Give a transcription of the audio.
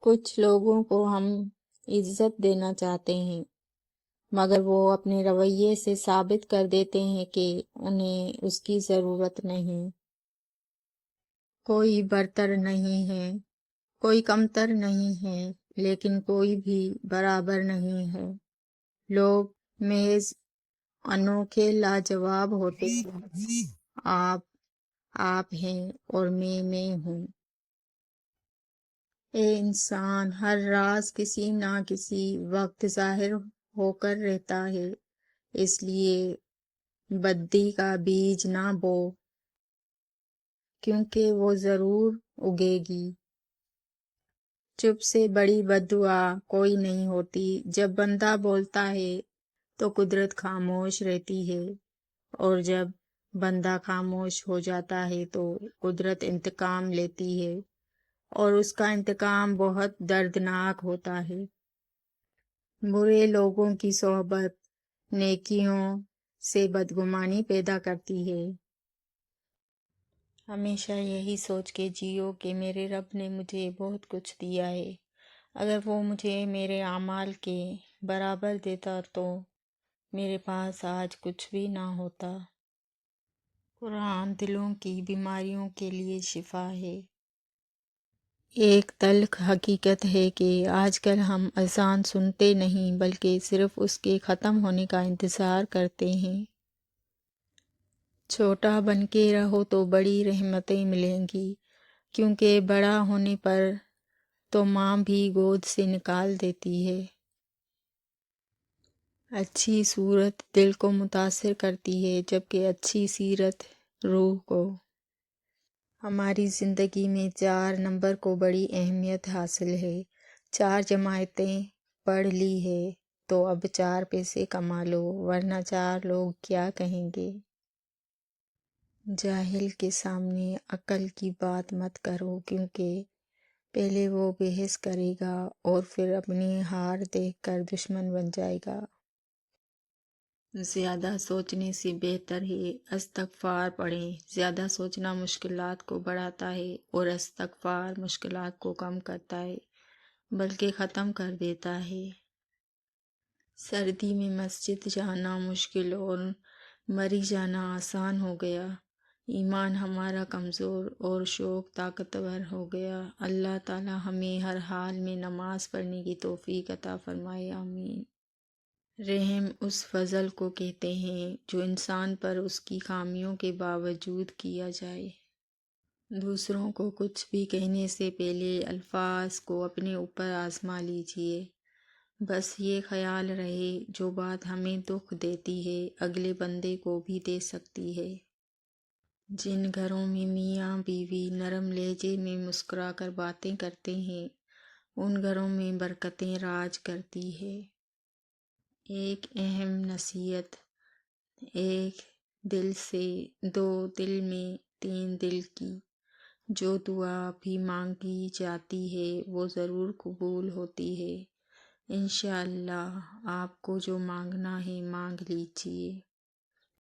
کچھ لوگوں کو ہم عزت دینا چاہتے ہیں مگر وہ اپنے رویے سے ثابت کر دیتے ہیں کہ انہیں اس کی ضرورت نہیں۔ کوئی برتر نہیں ہے، کوئی کمتر نہیں ہے، لیکن کوئی بھی برابر نہیں ہے۔ لوگ محض انوکھے لاجواب ہوتے ہیں۔ آپ ہیں اور میں ہوں۔ اے انسان، ہر راز کسی نہ کسی وقت ظاہر ہو کر رہتا ہے، اس لیے بدی کا بیج نہ بو، کیونکہ وہ ضرور اگے گی۔ چپ سے بڑی بددعا کوئی نہیں ہوتی۔ جب بندہ بولتا ہے تو قدرت خاموش رہتی ہے، اور جب بندہ خاموش ہو جاتا ہے تو قدرت انتقام لیتی ہے، اور اس کا انتقام بہت دردناک ہوتا ہے۔ برے لوگوں کی صحبت نیکیوں سے بدگمانی پیدا کرتی ہے۔ ہمیشہ یہی سوچ کے جیو کہ میرے رب نے مجھے بہت کچھ دیا ہے، اگر وہ مجھے میرے اعمال کے برابر دیتا تو میرے پاس آج کچھ بھی نہ ہوتا۔ قرآن دلوں کی بیماریوں کے لیے شفا ہے۔ ایک تلخ حقیقت ہے کہ آج کل ہم اذان سنتے نہیں بلکہ صرف اس کے ختم ہونے کا انتظار کرتے ہیں۔ چھوٹا بن کے رہو تو بڑی رحمتیں ملیں گی، کیونکہ بڑا ہونے پر تو ماں بھی گود سے نکال دیتی ہے۔ اچھی صورت دل کو متاثر کرتی ہے، جبکہ اچھی سیرت روح کو۔ ہماری زندگی میں 4 نمبر کو بڑی اہمیت حاصل ہے۔ 4 جماعتیں پڑھ لی ہے تو اب 4 پیسے کما لو، ورنہ 4 لوگ کیا کہیں گے۔ جاہل کے سامنے عقل کی بات مت کرو، کیونکہ پہلے وہ بحث کرے گا اور پھر اپنی ہار دیکھ کر دشمن بن جائے گا۔ زیادہ سوچنے سے بہتر ہے استغفار پڑھیں۔ زیادہ سوچنا مشکلات کو بڑھاتا ہے اور استغفار مشکلات کو کم کرتا ہے بلکہ ختم کر دیتا ہے۔ سردی میں مسجد جانا مشکل اور مری جانا آسان ہو گیا۔ ایمان ہمارا کمزور اور شوق طاقتور ہو گیا۔ اللہ تعالی ہمیں ہر حال میں نماز پڑھنے کی توفیق عطا فرمائے، آمین۔ رحم اس فضل کو کہتے ہیں جو انسان پر اس کی خامیوں کے باوجود کیا جائے۔ دوسروں کو کچھ بھی کہنے سے پہلے الفاظ کو اپنے اوپر آزما لیجئے۔ بس یہ خیال رہے جو بات ہمیں دکھ دیتی ہے اگلے بندے کو بھی دے سکتی ہے۔ جن گھروں میں میاں بیوی نرم لہجے میں مسکرا کر باتیں کرتے ہیں، ان گھروں میں برکتیں راج کرتی ہے۔ ایک اہم نصیحت: ایک دل سے 2 دل میں 3 دل کی جو دعا بھی مانگی جاتی ہے وہ ضرور قبول ہوتی ہے۔ انشاءاللہ آپ کو جو مانگنا ہے مانگ لیجئے۔